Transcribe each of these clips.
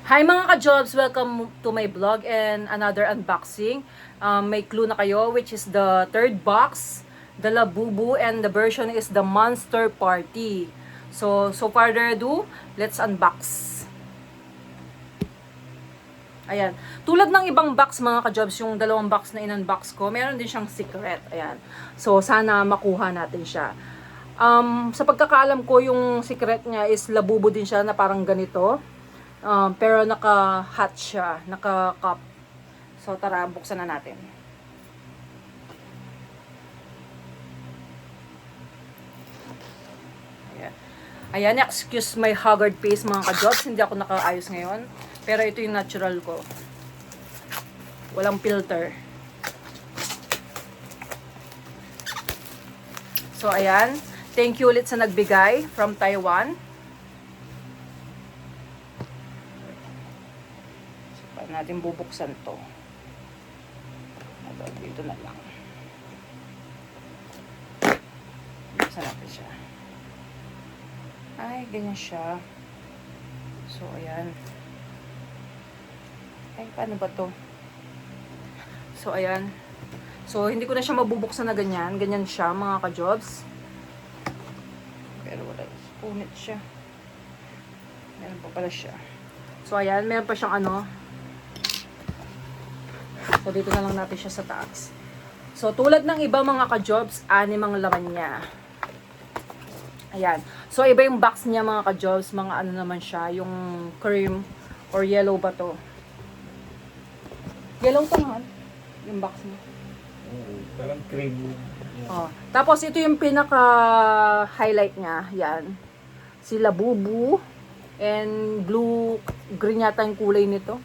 Hi mga ka-jobs! Welcome to my vlog and another unboxing. May clue na kayo, which is the third box, the Labubu, and the version is the Monster Party. So further ado, let's unbox. Ayan. Tulad ng ibang box mga ka-jobs, yung dalawang box na in-unbox ko, meron din siyang secret. Ayan. So sana makuha natin siya. Sa pagkakaalam ko, yung secret niya is Labubu din siya na parang ganito. Pero naka-hot siya, naka-cup. So tara, buksan na natin. Ayan. Ayan, excuse my haggard face mga ka-jobs. Hindi ako nakaayos ngayon. Pero ito yung natural ko. Walang filter. So ayan. Thank you ulit sa nagbigay from Taiwan. Natin bubuksan to. Dito na lang. Buksan natin siya. Ay, ganyan siya. So, ayan. Ay, paano ba to? So, ayan. So, hindi ko na siya mabubuksan na ganyan. Ganyan siya, mga ka-jobs. Pero wala. Punit siya. Meron pa pala siya. So, ayan. Meron pa siyang ano. So, dito na lang natin siya sa taas. So, tulad ng iba mga ka-jobs, 6 ang laman niya. Ayan. So, iba yung box niya mga ka-jobs. Mga ano naman siya, yung cream or yellow ba to? Yellow to nga. Yung box niya. Parang cream. Oh. Tapos, ito yung pinaka-highlight niya. Yan. Si Labubu. And blue, green yata yung kulay nito.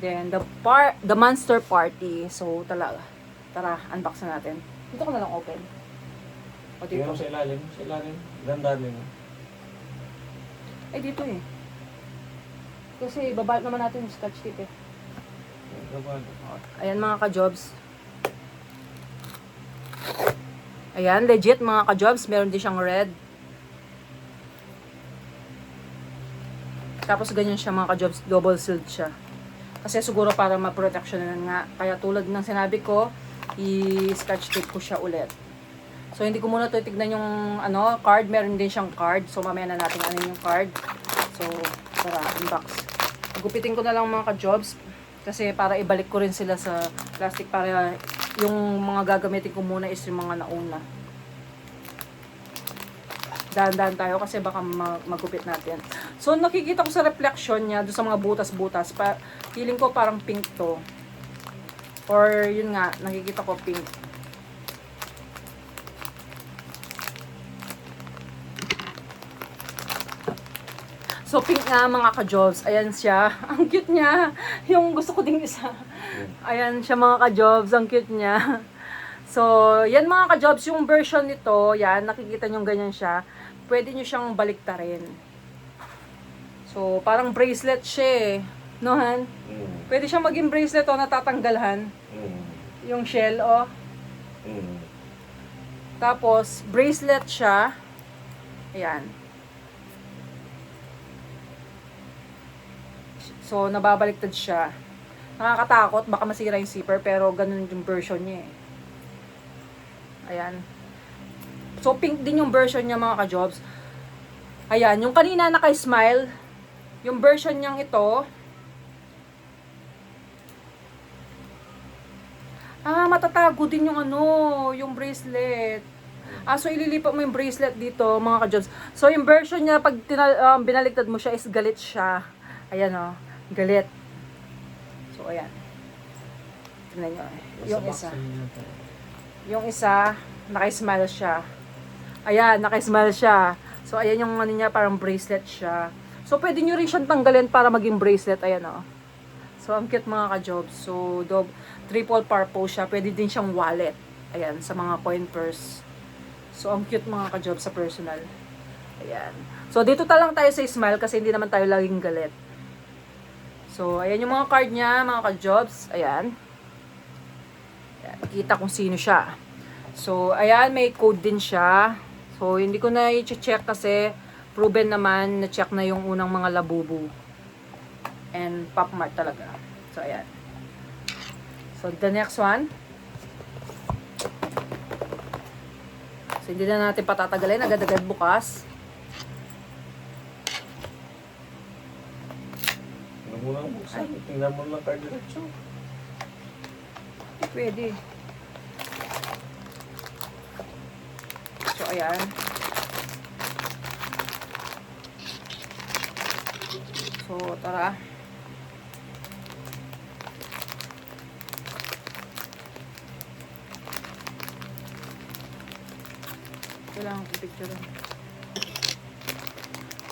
Then, the Monster Party. So, talaga. Tara, unbox na natin. Dito ko na lang open. O, dito. Tingnan mo sa ilalim. Sa ilalim. Ganda din. Ay, dito eh. Kasi, babalot naman natin yung scotch tape eh. Ayan mga ka-jobs. Ayan, legit mga ka-jobs. Meron din siyang red. Tapos, ganyan siya mga ka-jobs. Double sealed siya. Kasi siguro para ma-protectionan nga. Kaya tulad ng sinabi ko, i-scotch tape ko siya ulit. So, hindi ko muna titignan yung ano, card. Meron din siyang card. So, mamaya na natin ano yung card. So, tara, unbox. Gupitin ko na lang mga ka-jobs. Kasi para ibalik ko rin sila sa plastic. Para yung mga gagamitin ko muna is yung mga nauna. Dahan-dahan tayo kasi baka magupit natin. So, nakikita ko sa reflection niya, doon sa mga butas-butas, feeling ko parang pink to. Or, yun nga, nakikita ko pink. So, pink nga mga ka-jobs. Ayan siya. Ang cute niya. Yung gusto ko ding isa. Ayan siya mga ka-jobs. Ang cute niya. So, yan mga ka-jobs. Yung version nito, yan, nakikita nyo ganyan siya. Pwede nyo siyang baliktarin. So, parang bracelet siya eh. No, Han? Pwede siyang maging bracelet o natatanggalhan. Yung shell, oh. Tapos, bracelet siya. Ayan. So, nababaliktad siya. Nakakatakot, baka masira yung zipper, pero ganun yung version niya eh. Ayan. So, pink din yung version niya mga ka-jobs. Ayan, yung kanina naka-smile, yung version niyang ito, matatago din yung ano, yung bracelet. So, ililipat mo yung bracelet dito mga ka-jobs. So, yung version niya, pag binaliktad mo siya, is galit siya. Ayan o, galit. So, ayan. Tignan nyo. Yung isa. Yung isa, naka-smile siya. Ayan, naka-smile siya. So, ayan yung ano niya, parang bracelet siya. So, pwede nyo rin siyang tanggalin para maging bracelet. Ayan, o. So, ang cute mga ka-jobs. So, triple purpose siya. Pwede din siyang wallet. Ayan, sa mga coin purse. So, ang cute mga ka-jobs sa personal. Ayan. So, dito lang tayo sa smile kasi hindi naman tayo laging galit. So, ayan yung mga card niya, mga ka-jobs. Ayan. Ayan. Kita kung sino siya. So, ayan, may code din siya. So, hindi ko na i-check kasi proven naman na check na yung unang mga Labubu. And Pop Mart talaga. So, ayan. So, the next one. So, hindi na natin patatagalin. Agad-agad bukas. Ano mo lang buksan? Tingnan mo lang kayo diretso. Pwede. So, ayan. So, tara. Kailangan ko picture.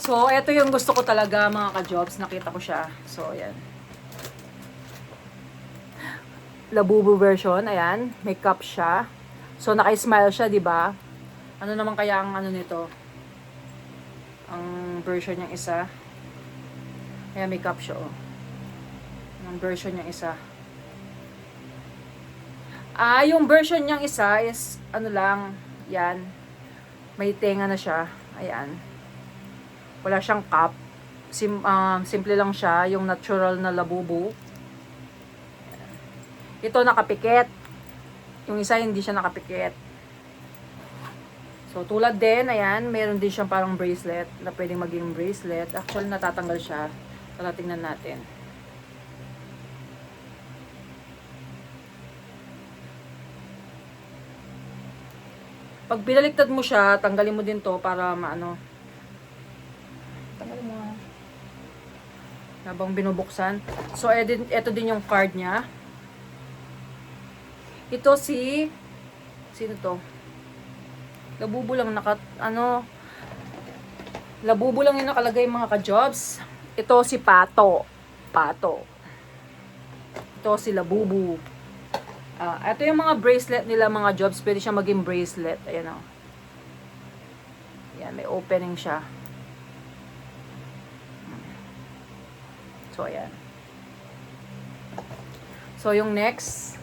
So, ito yung gusto ko talaga mga ka-jobs. Nakita ko siya. So, ayan. Labubu version. Ayan. May cup siya. So, naka-smile siya, di ba? Ano naman kaya ang ano nito? Ang version niyang isa. Ayan, may cup siya, oh. Ang version niyang isa. Yung version niyang isa is, ano lang, yan. May tenga na siya. Ayan. Wala siyang cup. Simple lang siya. Yung natural na labubu. Ito nakapikit. Yung isa hindi siya nakapikit. So, tulad din, ayan, meron din siyang parang bracelet na pwedeng maging bracelet. Actually, natatanggal siya. Tara, tingnan natin. Pag binaliktad mo siya, tanggalin mo din to para maano. Tanggalin mo. Habang binubuksan. So, ito din yung card niya. Ito sino to? Labubu lang Labubu lang yung nakalagay mga ka-jobs. Ito si Pato. Ito si Labubu. Ito yung mga bracelet nila mga jobs. Pwede siya maging bracelet. Ayan o. Ayan, may opening siya. So, ayan. So, yung next.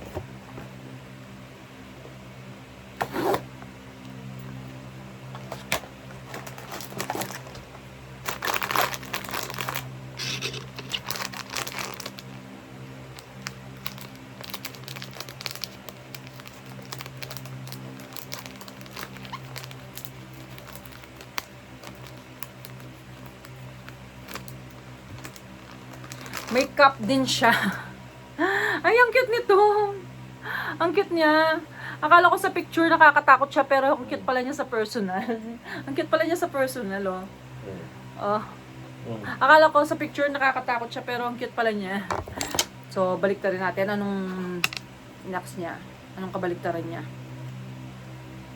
May cup din siya. Ay, ang cute nito. Ang cute niya. Akala ko sa picture nakakatakot siya, pero ang cute pala niya sa personal. Ang cute pala niya sa personal, oh. Oh. Akala ko sa picture nakakatakot siya, pero ang cute pala niya. So, baliktarin natin. Anong next niya? Anong kabaliktaran niya?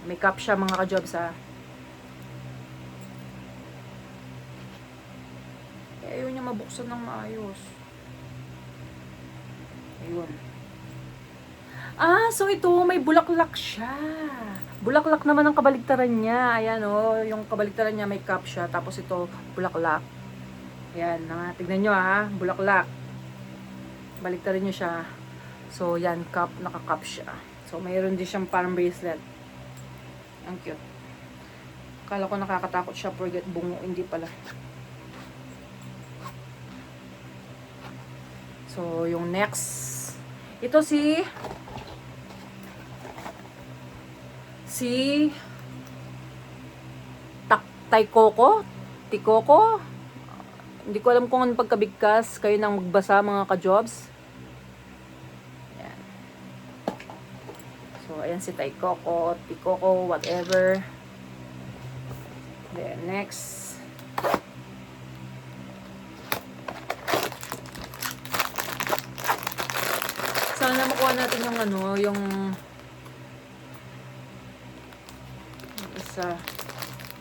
May cup siya, mga ka-jobs, ha. Ayaw niya mabuksan ng maayos. Ayun. So ito, may bulaklak siya. Bulaklak naman ang kabaligtaran niya. Ayan, oh. Yung kabaligtaran niya, may cup siya. Tapos ito, bulaklak. Ayan, tignan nyo, ha. Bulaklak. Baligtarin nyo siya. So, yan, cup. Naka-cup siya. So, mayroon din siyang parang bracelet. Ang cute. Akala ko nakakatakot siya. Forget bungo. Hindi pala. So, yung next. Ito si Tikoko. Hindi ko alam kung anong pagkabigkas. Kayo nang magbasa mga ka-jobs. Ayan. So, ayan si Tikoko, whatever. Then, next. Sana makuha natin yung yung isa,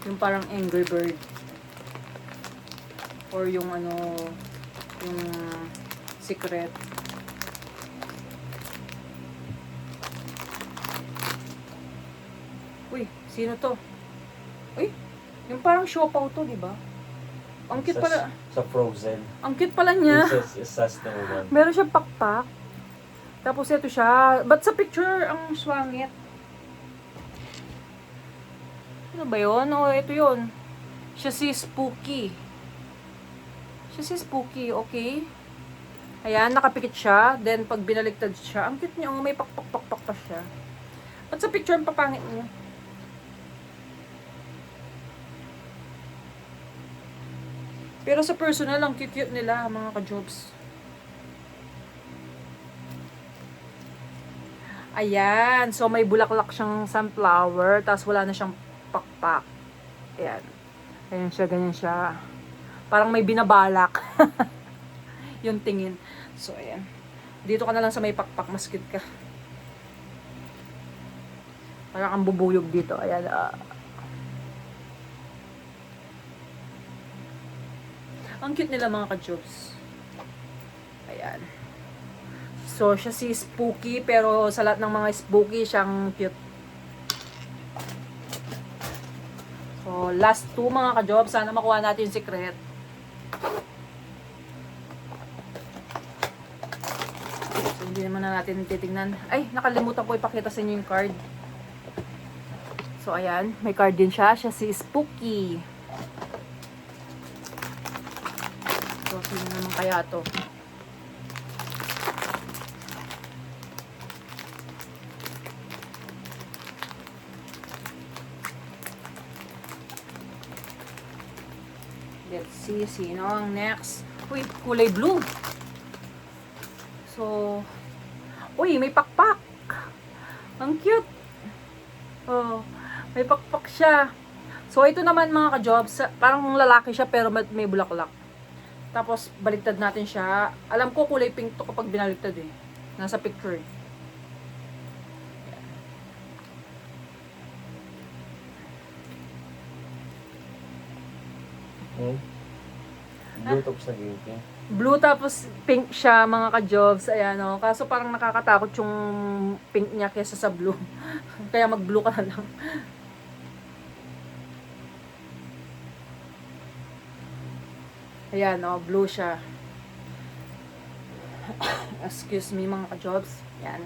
yung parang Angry Bird. Or yung yung secret. Uy, sino to? Uy, yung parang siopaw to, di ba? Ang cute pala. Sa Frozen. Ang cute pala niya. Princess number 1. Meron siyang pakpak. Tapos ito siya. Ba't sa picture ang swangit? Ano ba yun? O, ito yun. Siya si Spooky. Okay. Ayan, nakapikit siya. Then, pag binaliktad siya, ang cute niya. Oh, may pakpak-pakpak pa siya. Ba't sa picture ang papangit niya? Pero sa personal, ang cute-cute nila, mga ka-jobs. Ayan. So, may bulaklak siyang sunflower. Tapos, wala na siyang pakpak. Ayan. Ayan siya, ganyan siya. Parang may binabalak. Yung tingin. So, ayan. Dito ka na lang sa may pakpak. Mas cute ka. Parang ang bubuyog dito. Ayan. Ang cute nila mga ka-jobs. Ayan. So, siya si Spooky. Pero sa lahat ng mga Spooky, siyang cute. So, last two mga ka-jobs. Sana makuha natin yung secret. So, hindi naman na natin titignan. Ay, nakalimutan ko ipakita sa inyo yung card. So, ayan. May card din siya. Siya si Spooky. So, sino naman kaya to? Let's see, sino ang next? Uy, kulay blue. So, uy, may pakpak. Ang cute. Oh, may pakpak siya. So, ito naman mga ka-jobs, parang lalaki siya pero may bulaklak. Tapos, baliktad natin siya. Alam ko kulay pink to kapag binaliktad eh. Nasa picture eh. Blue tapos naging pink. Blue tapos pink siya mga ka-jobs. Ayan o. Kaso parang nakakatakot yung pink niya kesa sa blue. Kaya mag-blue ka na lang. Ayan o. Blue siya. Excuse me mga ka-jobs. Ayan.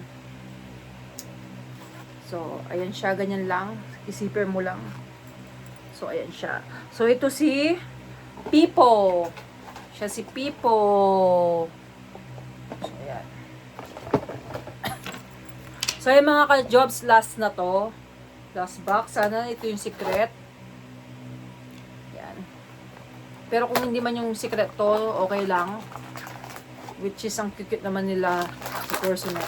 So, ayan siya. Ganyan lang. Isipin mo lang. So, ayan siya. So, ito si Pipo. Siya si Pipo. So, ayan. So, ayan mga ka-jobs, last na to. Last box. Sana ito yung secret. Ayan. Pero kung hindi man yung secret to, okay lang. Which is, ang cute naman nila sa personal.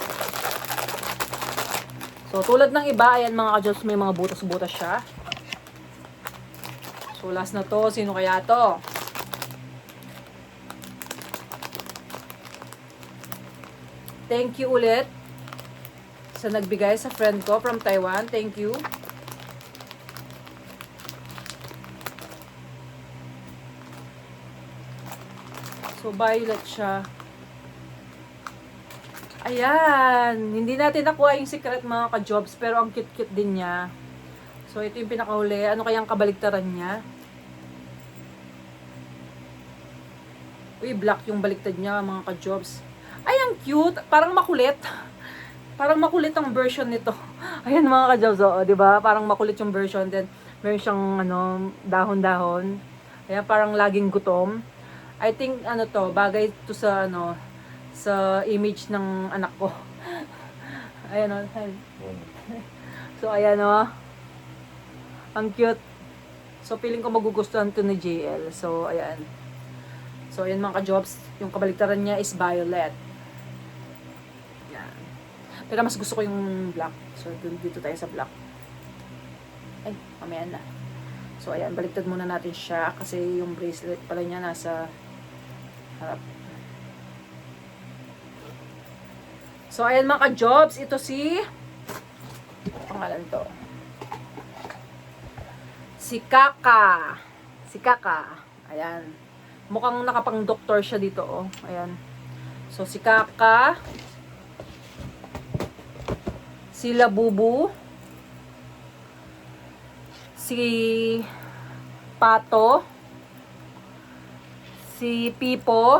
So, tulad ng iba, ayan mga ka-jobs, may mga butas-butas siya. So, last na to. Sino kaya to? Thank you ulit sa nagbigay sa friend ko from Taiwan. Thank you. So, violet siya. Ayan. Hindi natin nakuha yung secret mga ka-jobs, pero ang cute-cute din niya. So, ito yung pinakahuli. Ano kayang kabaliktaran niya? Uy, black yung baliktad niya mga ka-jobs. Ay, ang cute. Parang makulit. Parang makulit ang version nito. Ayan mga ka-jobs, oh, di ba? Parang makulit yung version. Then, meron siyang ano, dahon-dahon. Ayan, parang laging gutom. I think, ano to, bagay to sa, ano, sa image ng anak ko. Ayan, oh. So, ayan, oh. Ang cute. So, feeling ko magugustuhan to ni JL. So, ayan. So, ayan mga ka-jobs. Yung kabaliktaran niya is violet. Yan. Pero mas gusto ko yung black. So, dito tayo sa black. Ay, mamaya na. So, ayan. Baliktad muna natin siya. Kasi yung bracelet pala niya nasa harap. So, ayan mga ka-jobs. Ito si pangalan to. Si Kaka. Si Kaka. Ayan. Mukhang nakapang-doktor siya dito, oh. Ayan. So, si Kaka. Si Labubu. Si Pato. Si Pipo.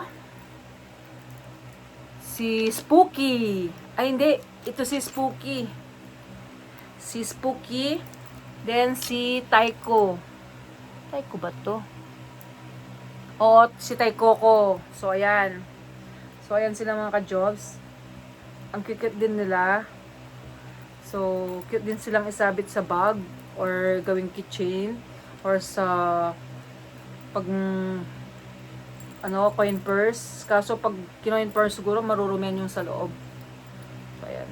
Si Spooky. Ay, hindi. Ito si Spooky. Si Spooky. Then, si Taiko. Taiko ba to? O, si Taikoko. So, ayan. So, ayan sila mga ka-jobs. Ang cute din nila. So, cute din silang isabit sa bag or gawing keychain or sa pag coin purse. Kaso pag kinoin purse siguro marurumihan yung sa loob. So, ayan.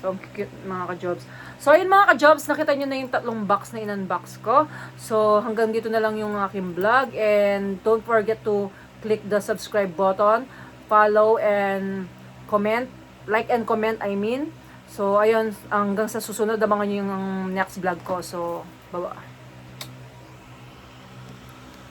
So, ang cute mga ka-jobs. So, ayun mga ka-jobs, nakita nyo na yung 3 box na in-unbox ko. So, hanggang dito na lang yung aking vlog. And don't forget to click the subscribe button, follow, and comment. Like and comment, I mean. So, ayun, hanggang sa susunod, abangan nyo yung next vlog ko. So, bye-bye.